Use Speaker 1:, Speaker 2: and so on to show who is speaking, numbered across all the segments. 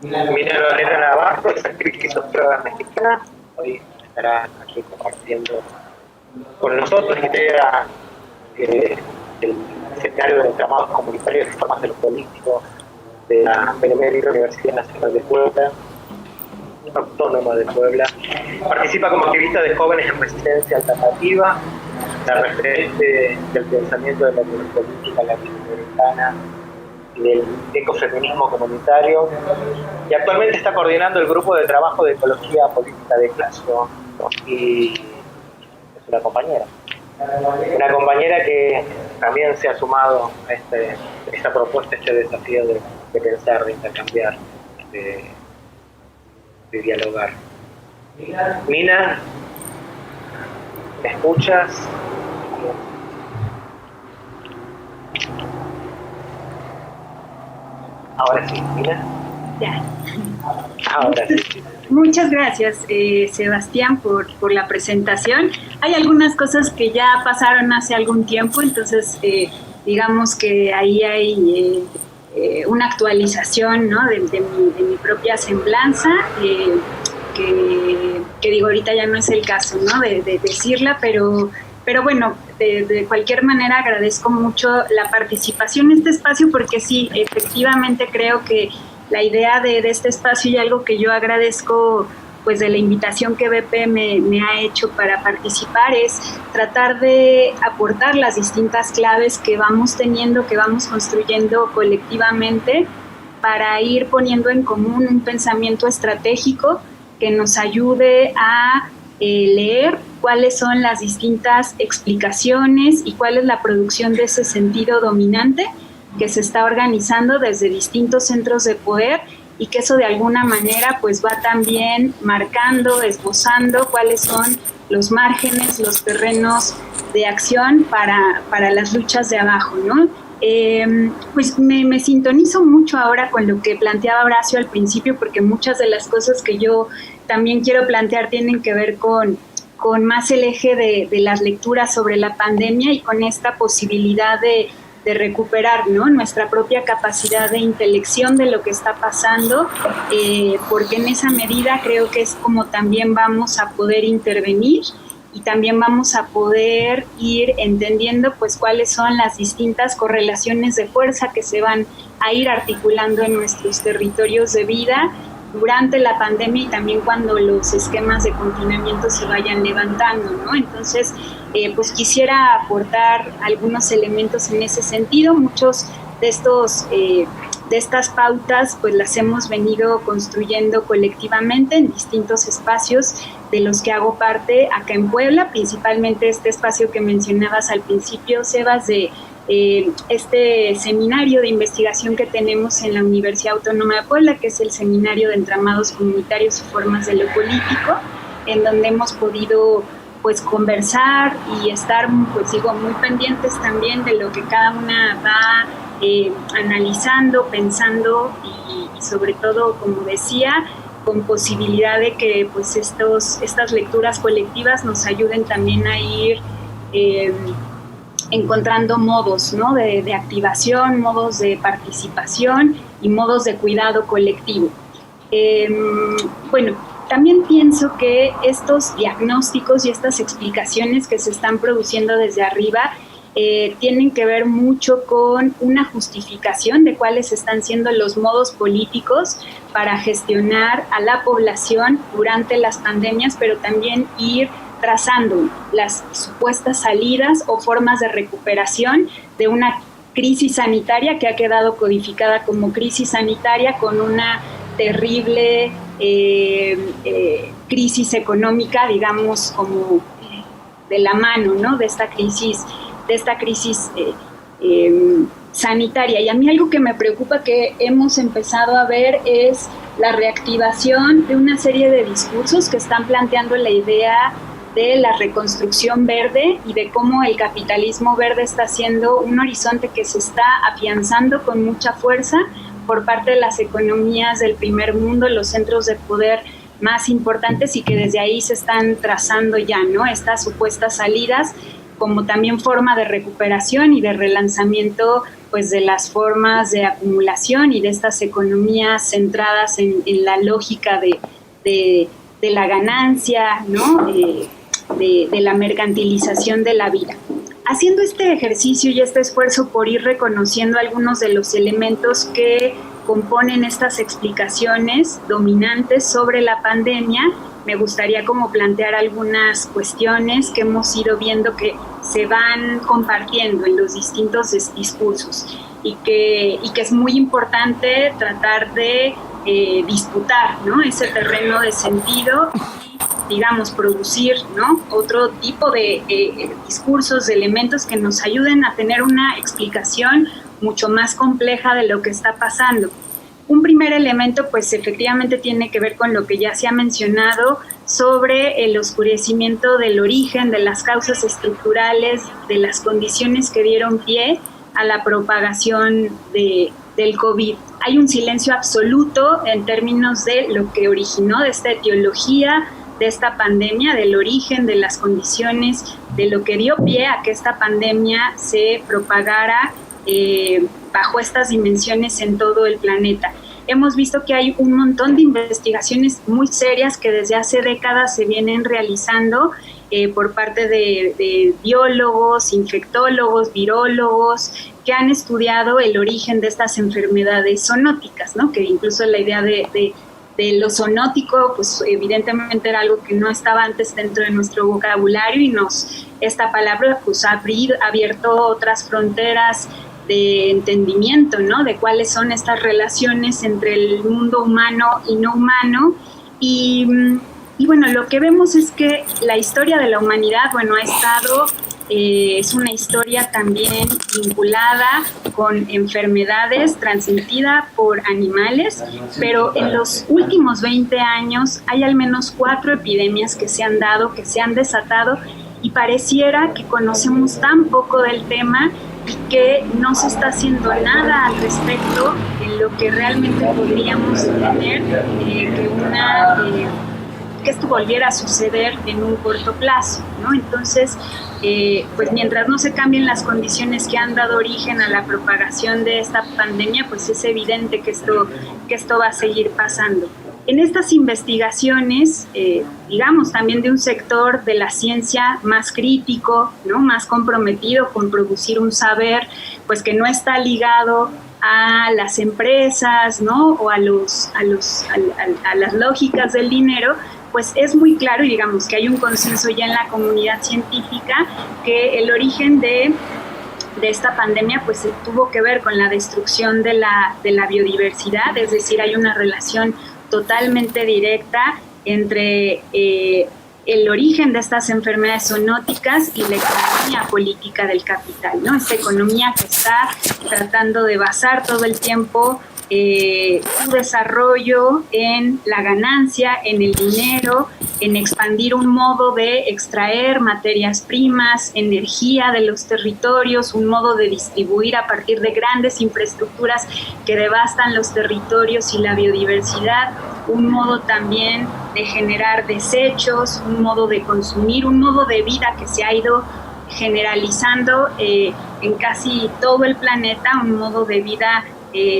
Speaker 1: Mina Lorena Navarro es actriz y socióloga mexicana. Hoy estará aquí compartiendo con nosotros idea del seminario de tramados comunitarios y reformas de lo político de la Benemérita Universidad Nacional de Puebla, Autónoma de Puebla. Participa como activista de jóvenes en resistencia alternativa, la referente del pensamiento de la política latinoamericana y del ecofeminismo comunitario, y actualmente está coordinando el grupo de trabajo de ecología política de Glasgow, ¿no? Y es una compañera que también se ha sumado a esta propuesta, este desafío de pensar, de intercambiar, de, de dialogar. Mina, ¿me escuchas? Ahora sí, Mina.
Speaker 2: Ya.
Speaker 1: Ahora sí.
Speaker 2: Muchas gracias, Sebastián, por la presentación. Hay algunas cosas que ya pasaron hace algún tiempo, entonces digamos que ahí hay una actualización, ¿no? de mi propia semblanza, que digo, ahorita ya no es el caso, ¿no? de decirla, pero bueno, de cualquier manera agradezco mucho la participación en este espacio, porque sí, efectivamente creo que la idea de este espacio, y algo que yo agradezco pues de la invitación que BP me ha hecho para participar, es tratar de aportar las distintas claves que vamos teniendo, que vamos construyendo colectivamente, para ir poniendo en común un pensamiento estratégico que nos ayude a leer cuáles son las distintas explicaciones y cuál es la producción de ese sentido dominante que se está organizando desde distintos centros de poder, y que eso de alguna manera pues va también marcando, esbozando cuáles son los márgenes, los terrenos de acción para las luchas de abajo, ¿no? Pues me sintonizo mucho ahora con lo que planteaba Horacio al principio, porque muchas de las cosas que yo también quiero plantear tienen que ver con más el eje de las lecturas sobre la pandemia, y con esta posibilidad de recuperar, ¿no? Nuestra propia capacidad de intelección de lo que está pasando, porque en esa medida creo que es como también vamos a poder intervenir, y también vamos a poder ir entendiendo pues cuáles son las distintas correlaciones de fuerza que se van a ir articulando en nuestros territorios de vida durante la pandemia, y también cuando los esquemas de confinamiento se vayan levantando, ¿no? Entonces, pues quisiera aportar algunos elementos en ese sentido. Muchos de estas pautas pues las hemos venido construyendo colectivamente en distintos espacios de los que hago parte acá en Puebla, principalmente este espacio que mencionabas al principio, Sebas, de este seminario de investigación que tenemos en la Universidad Autónoma de Puebla, que es el Seminario de Entramados Comunitarios y Formas de lo Político, en donde hemos podido pues conversar y estar, pues digo, muy pendientes también de lo que cada una va analizando, pensando, y sobre todo, como decía, con posibilidad de que pues estas lecturas colectivas nos ayuden también a ir encontrando modos, ¿no? de activación, modos de participación y modos de cuidado colectivo. Bueno, también pienso que estos diagnósticos y estas explicaciones que se están produciendo desde arriba tienen que ver mucho con una justificación de cuáles están siendo los modos políticos para gestionar a la población durante las pandemias, pero también ir trazando las supuestas salidas o formas de recuperación de una crisis sanitaria que ha quedado codificada como crisis sanitaria, con una terrible crisis económica, digamos, como de la mano, ¿no? de esta crisis sanitaria. Y a mí algo que me preocupa que hemos empezado a ver es la reactivación de una serie de discursos que están planteando la idea de la reconstrucción verde, y de cómo el capitalismo verde está siendo un horizonte que se está afianzando con mucha fuerza por parte de las economías del primer mundo, los centros de poder más importantes, y que desde ahí se están trazando ya, ¿no? Estas supuestas salidas como también forma de recuperación y de relanzamiento pues de las formas de acumulación y de estas economías centradas en la lógica de la ganancia, ¿no? De la mercantilización de la vida. Haciendo este ejercicio y este esfuerzo por ir reconociendo algunos de los elementos que componen estas explicaciones dominantes sobre la pandemia, me gustaría como plantear algunas cuestiones que hemos ido viendo que se van compartiendo en los distintos discursos y que es muy importante tratar de disputar, ¿no? Ese terreno de sentido y, digamos, producir, ¿no? Otro tipo de discursos, de elementos que nos ayuden a tener una explicación mucho más compleja de lo que está pasando. Un primer elemento, pues efectivamente tiene que ver con lo que ya se ha mencionado sobre el oscurecimiento del origen, de las causas estructurales, de las condiciones que dieron pie a la propagación del COVID. Hay un silencio absoluto en términos de lo que originó, de esta etiología, de esta pandemia, del origen, de las condiciones, de lo que dio pie a que esta pandemia se propagara bajo estas dimensiones en todo el planeta. Hemos visto que hay un montón de investigaciones muy serias que desde hace décadas se vienen realizando por parte de biólogos, infectólogos, virólogos, que han estudiado el origen de estas enfermedades zoonóticas, ¿no? Que incluso la idea de lo zoonótico, pues evidentemente era algo que no estaba antes dentro de nuestro vocabulario y esta palabra pues ha abierto otras fronteras de entendimiento, ¿no? De cuáles son estas relaciones entre el mundo humano y no humano. Y bueno, lo que vemos es que la historia de la humanidad, bueno, ha estado, es una historia también vinculada con enfermedades transmitida por animales, pero en los últimos 20 años hay al menos 4 epidemias que se han dado, que se han desatado, y pareciera que conocemos tan poco del tema y que no se está haciendo nada al respecto en lo que realmente podríamos tener que esto volviera a suceder en un corto plazo, ¿no? Entonces, pues mientras no se cambien las condiciones que han dado origen a la propagación de esta pandemia, pues es evidente que esto va a seguir pasando. En estas investigaciones, digamos, también de un sector de la ciencia más crítico, ¿no? Más comprometido con producir un saber, pues que no está ligado a las empresas, ¿no? O a las lógicas del dinero, pues es muy claro, y digamos que hay un consenso ya en la comunidad científica que el origen de esta pandemia pues tuvo que ver con la destrucción de la biodiversidad, es decir, hay una relación totalmente directa entre el origen de estas enfermedades zoonóticas y la economía política del capital, ¿no? Esta economía que está tratando de basar todo el tiempo su desarrollo en la ganancia, en el dinero, en expandir un modo de extraer materias primas, energía de los territorios, un modo de distribuir a partir de grandes infraestructuras que devastan los territorios y la biodiversidad, un modo también de generar desechos, un modo de consumir, un modo de vida que se ha ido generalizando en casi todo el planeta, un modo de vida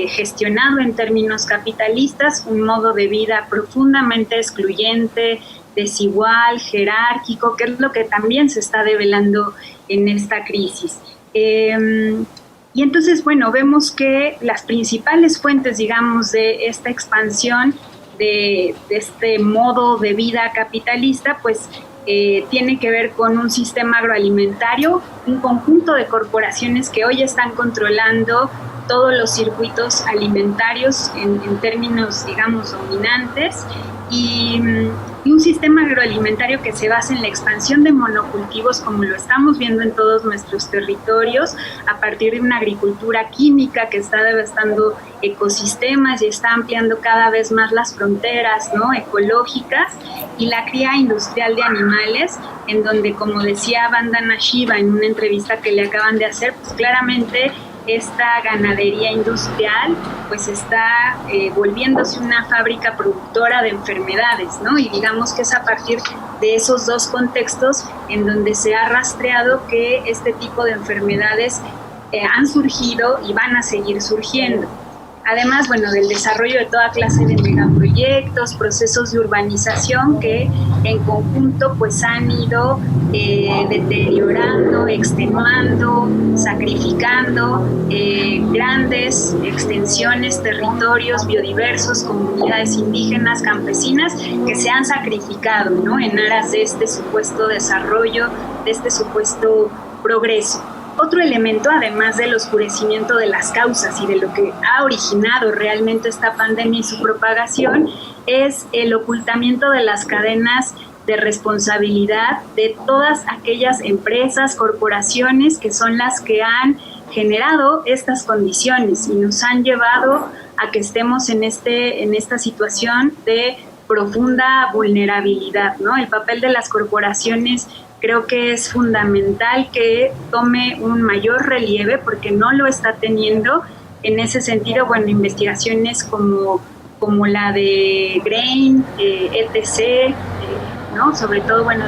Speaker 2: gestionado en términos capitalistas, un modo de vida profundamente excluyente, desigual, jerárquico, que es lo que también se está develando en esta crisis. Y entonces, bueno, vemos que las principales fuentes, digamos, de esta expansión, de este modo de vida capitalista, pues tiene que ver con un sistema agroalimentario, un conjunto de corporaciones que hoy están controlando todos los circuitos alimentarios en términos, digamos, dominantes, y un sistema agroalimentario que se basa en la expansión de monocultivos, como lo estamos viendo en todos nuestros territorios, a partir de una agricultura química que está devastando ecosistemas y está ampliando cada vez más las fronteras, ¿no?, ecológicas, y la cría industrial de animales, en donde, como decía Vandana Shiva en una entrevista que le acaban de hacer, pues claramente esta ganadería industrial pues está volviéndose una fábrica productora de enfermedades, ¿no? Y digamos que es a partir de esos dos contextos en donde se ha rastreado que este tipo de enfermedades han surgido y van a seguir surgiendo. Además, bueno, del desarrollo de toda clase de megaproyectos, procesos de urbanización que en conjunto pues han ido deteriorando, extenuando, sacrificando grandes extensiones, territorios biodiversos, comunidades indígenas, campesinas que se han sacrificado, ¿no? En aras de este supuesto desarrollo, de este supuesto progreso. Otro elemento, además del oscurecimiento de las causas y de lo que ha originado realmente esta pandemia y su propagación, es el ocultamiento de las cadenas de responsabilidad de todas aquellas empresas, corporaciones que son las que han generado estas condiciones y nos han llevado a que estemos en esta situación de profunda vulnerabilidad, ¿no? El papel de las corporaciones creo que es fundamental que tome un mayor relieve porque no lo está teniendo. En ese sentido, bueno, investigaciones como la de Grain, etc., ¿no? Sobre todo, bueno,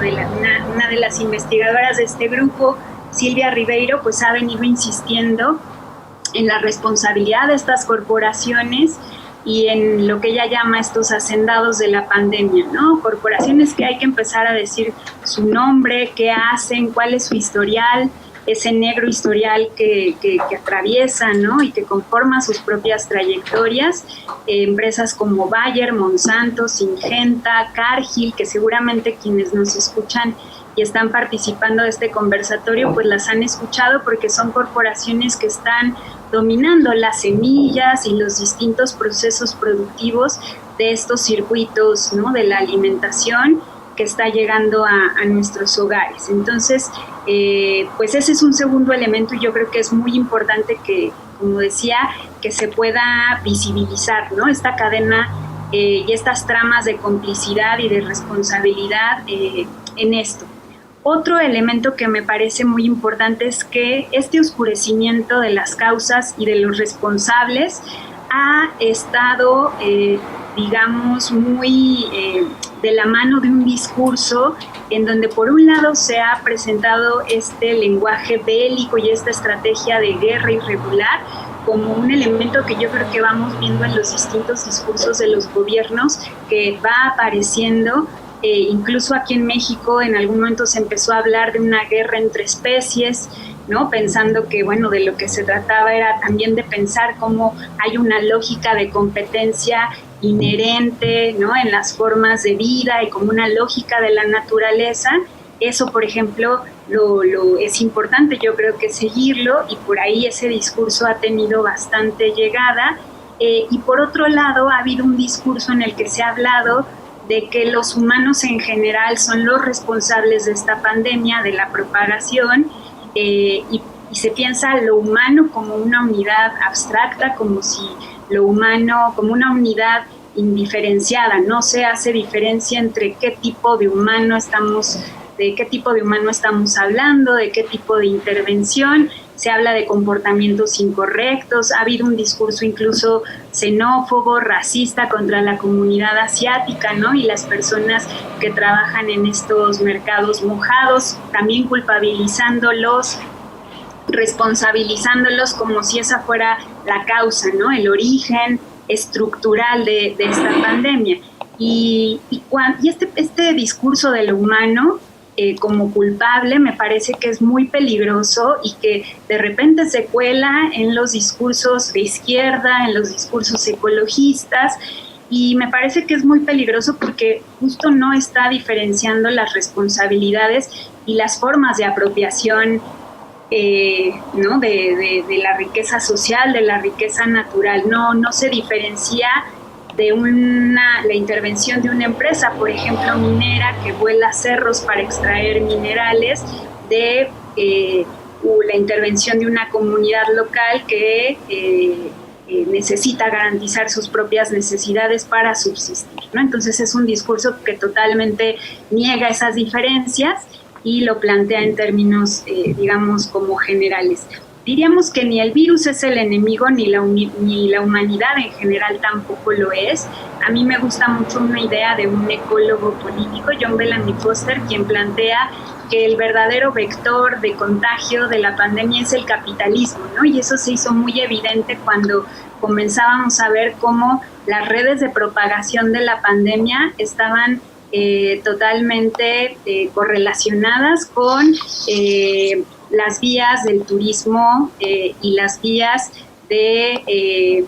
Speaker 2: una de las investigadoras de este grupo, Silvia Ribeiro, pues ha venido insistiendo en la responsabilidad de estas corporaciones y en lo que ella llama estos hacendados de la pandemia, ¿no? Corporaciones que hay que empezar a decir su nombre, qué hacen, cuál es su historial, ese negro historial que atraviesan, ¿no? Y que conforma sus propias trayectorias. Empresas como Bayer, Monsanto, Syngenta, Cargill, que seguramente quienes nos escuchan y están participando de este conversatorio, pues las han escuchado porque son corporaciones que están dominando las semillas y los distintos procesos productivos de estos circuitos, ¿no? De la alimentación que está llegando a nuestros hogares. Entonces, pues ese es un segundo elemento y yo creo que es muy importante que, como decía, que se pueda visibilizar, ¿no? Esta cadena y estas tramas de complicidad y de responsabilidad en esto. Otro elemento que me parece muy importante es que este oscurecimiento de las causas y de los responsables ha estado, digamos, muy de la mano de un discurso en donde por un lado se ha presentado este lenguaje bélico y esta estrategia de guerra irregular como un elemento que yo creo que vamos viendo en los distintos discursos de los gobiernos que va apareciendo. Incluso aquí en México en algún momento se empezó a hablar de una guerra entre especies, ¿no? Pensando que, bueno, de lo que se trataba era también de pensar cómo hay una lógica de competencia inherente, ¿no? En las formas de vida y como una lógica de la naturaleza. Eso, por ejemplo, lo es importante, yo creo que seguirlo, y por ahí ese discurso ha tenido bastante llegada. Y por otro lado, ha habido un discurso en el que se ha hablado de que los humanos en general son los responsables de esta pandemia, de la propagación, y se piensa lo humano como una unidad abstracta, como si lo humano, como una unidad indiferenciada, no se hace diferencia entre qué tipo de humano estamos hablando, de qué tipo de intervención. Se habla de comportamientos incorrectos, ha habido un discurso incluso xenófobo, racista contra la comunidad asiática, ¿no? Y las personas que trabajan en estos mercados mojados, también culpabilizándolos, responsabilizándolos como si esa fuera la causa, ¿no? El origen estructural de esta pandemia. Y este discurso de lo humano como culpable me parece que es muy peligroso y que de repente se cuela en los discursos de izquierda, en los discursos ecologistas, y me parece que es muy peligroso porque justo no está diferenciando las responsabilidades y las formas de apropiación, ¿no? de la riqueza social, de la riqueza natural. No se diferencia de la intervención de una empresa, por ejemplo, minera, que vuela cerros para extraer minerales, de la intervención de una comunidad local que necesita garantizar sus propias necesidades para subsistir, ¿no? Entonces es un discurso que totalmente niega esas diferencias y lo plantea en términos, digamos, como generales. diríamos que ni el virus es el enemigo, ni la humanidad en general tampoco lo es. A mí me gusta mucho una idea de un ecólogo político, John Bellamy Foster, quien plantea que el verdadero vector de contagio de la pandemia es el capitalismo, ¿no? Y eso se hizo muy evidente cuando comenzábamos a ver cómo las redes de propagación de la pandemia estaban totalmente correlacionadas con las vías del turismo y las vías de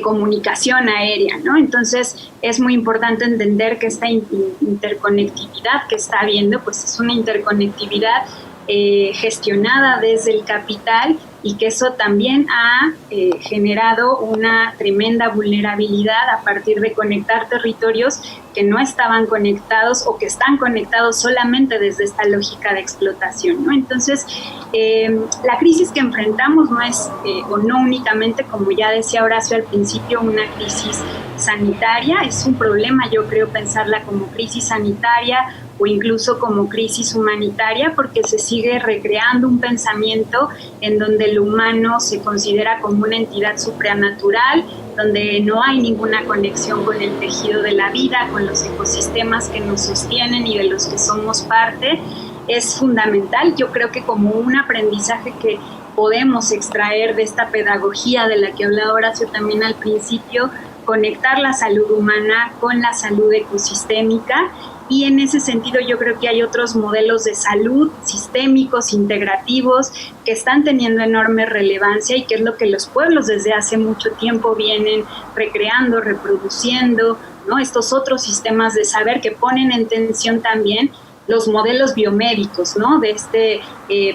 Speaker 2: comunicación aérea, ¿no? Entonces es muy importante entender que esta interconectividad que está habiendo, pues es una interconectividad gestionada desde el capital, y que eso también ha generado una tremenda vulnerabilidad a partir de conectar territorios que no estaban conectados o que están conectados solamente desde esta lógica de explotación, ¿no? Entonces, la crisis que enfrentamos no es, o no únicamente, como ya decía Horacio al principio, una crisis sanitaria. Es un problema, yo creo, pensarla como crisis sanitaria o incluso como crisis humanitaria, porque se sigue recreando un pensamiento en donde el humano se considera como una entidad supranatural, donde no hay ninguna conexión con el tejido de la vida, con los ecosistemas que nos sostienen y de los que somos parte. Es fundamental, yo creo que como un aprendizaje que podemos extraer de esta pedagogía de la que hablaba Horacio también al principio, conectar la salud humana con la salud ecosistémica. Y en ese sentido yo creo que hay otros modelos de salud sistémicos, integrativos, que están teniendo enorme relevancia, y que es lo que los pueblos desde hace mucho tiempo vienen recreando, reproduciendo, ¿no? Estos otros sistemas de saber que ponen en tensión también los modelos biomédicos, ¿no? De este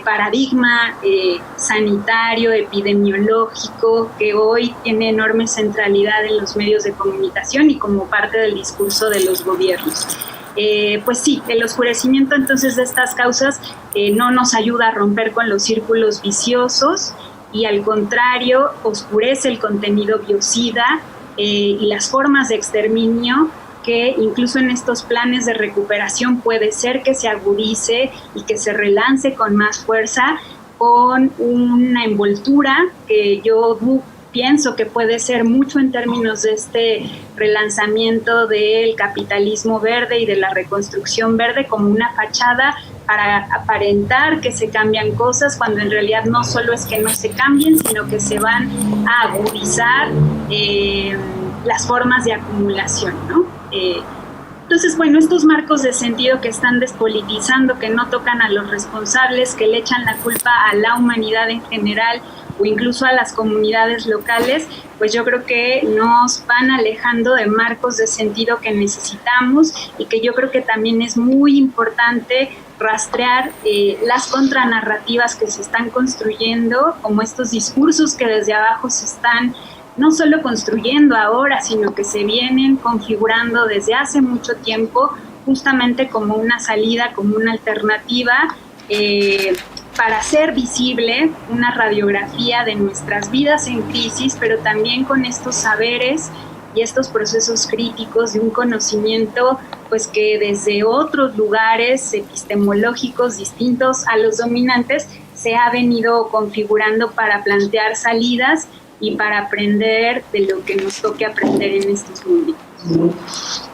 Speaker 2: paradigma sanitario, epidemiológico, que hoy tiene enorme centralidad en los medios de comunicación y como parte del discurso de los gobiernos. Pues sí, el oscurecimiento entonces de estas causas no nos ayuda a romper con los círculos viciosos, y al contrario oscurece el contenido biocida y las formas de exterminio, que incluso en estos planes de recuperación puede ser que se agudice y que se relance con más fuerza, con una envoltura que yo pienso que puede ser mucho en términos de este relanzamiento del capitalismo verde y de la reconstrucción verde, como una fachada para aparentar que se cambian cosas, cuando en realidad no solo es que no se cambien, sino que se van a agudizar las formas de acumulación, ¿no? Entonces, bueno, estos marcos de sentido que están despolitizando, que no tocan a los responsables, que le echan la culpa a la humanidad en general o incluso a las comunidades locales, pues yo creo que nos van alejando de marcos de sentido que necesitamos, y que yo creo que también es muy importante rastrear las contranarrativas que se están construyendo, como estos discursos que desde abajo se están no solo construyendo ahora, sino que se vienen configurando desde hace mucho tiempo, justamente como una salida, como una alternativa para hacer visible una radiografía de nuestras vidas en crisis, pero también con estos saberes y estos procesos críticos de un conocimiento, pues que desde otros lugares epistemológicos distintos a los dominantes se ha venido configurando para plantear salidas y para aprender de lo que nos toque aprender en estos momentos.